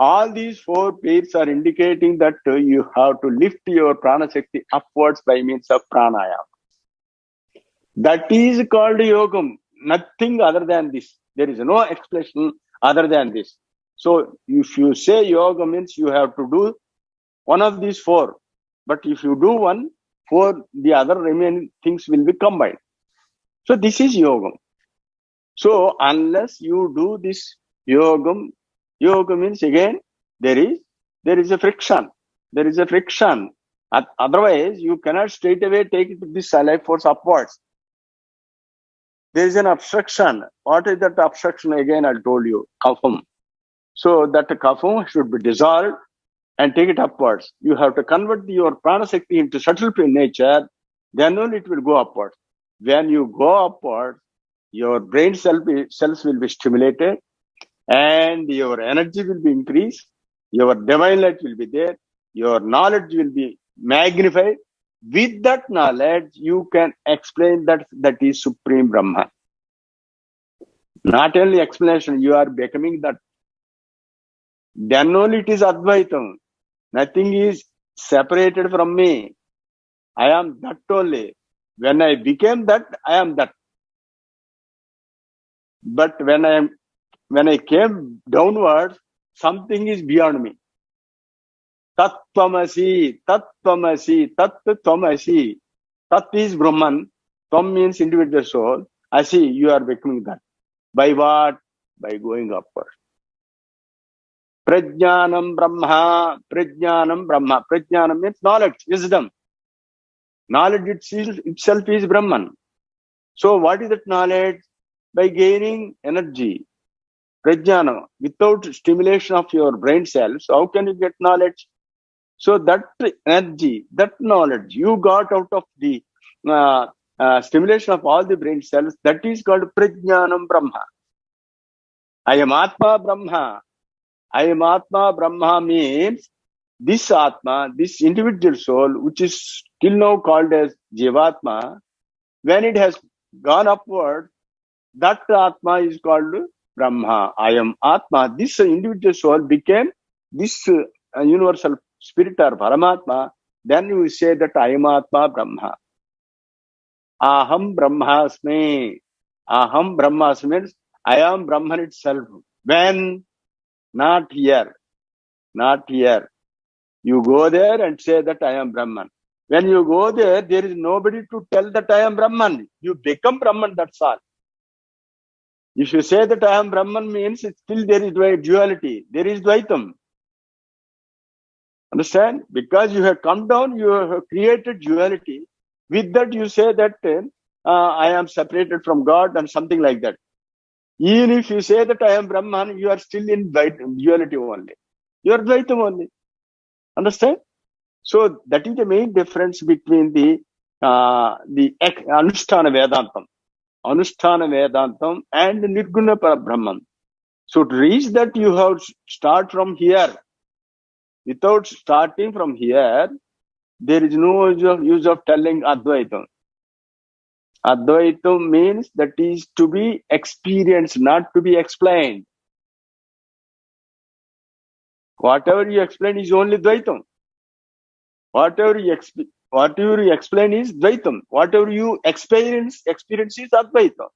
All these four pairs are indicating that you have to lift your prana shakti upwards by means of pranayama. That is called yogam, nothing other than this. There is no explanation other than this. So if you say yoga means you have to do one of these four, but if you do one, four, the other remaining things will be combined. So this is yogam. So unless you do this yogam, yoga means again there is a friction. There is a friction. Otherwise, you cannot straight away take this life force upwards. There is an obstruction. What is that obstruction? Again, I told you, kapham. So that kapham should be dissolved and take it upwards. You have to convert your prana shakti into subtle nature, then only it will go upwards. When you go upwards, your brain cells will be stimulated and your energy will be increased, your divine light will be there, your knowledge will be magnified. With that knowledge, you can explain that is Supreme Brahman. Not only explanation, you are becoming that. Then only it is Advaitam. Nothing is separated from me. I am that only. When I became that, I am that. But when I came downwards, something is beyond me. Tat Tvamasi, Tat Tvamasi, Tat Tvamasi. Tat is Brahman. Tvam means individual soul. Asi, you are becoming that. By what? By going upward. Prajnanam Brahma, Prajnanam Brahma. Prajnanam means knowledge, wisdom. Knowledge itself is Brahman. So what is that knowledge? By gaining energy. Prajnana, without stimulation of your brain cells, how can you get knowledge? So that energy, that knowledge you got out of the stimulation of all the brain cells, that is called Prajnanam Brahma. I am Atma Brahma. I am Atma Brahma means this Atma, this individual soul, which is till now called as Jivatma, when it has gone upward, that Atma is called Brahma. I am Atma. This individual soul became this universal spirit or Paramatma. Then you say that I am Atma Brahma. Aham Brahmasmi. Aham Brahmasmi means I am Brahman itself. When? Not here. Not here. You go there and say that I am Brahman. When you go there, there is nobody to tell that I am Brahman. You become Brahman, that's all. If you say that I am Brahman means still there is duality. There is Dvaitam. Understand? Because you have come down, you have created duality. With that you say that I am separated from God and something like that. Even if you say that I am Brahman, you are still in duality only. You are Dvaitam only. Understand? So that is the main difference between the Anusthana Vedantam. Anusthana Vedantam and Nirguna Brahman. So to reach that, you have to start from here. Without starting from here, there is no use of telling Advaitam. Advaitam means that is to be experienced, not to be explained. Whatever you explain is only Dvaitam. Whatever you explain is Dvaitam. Whatever you experience is Advaitam.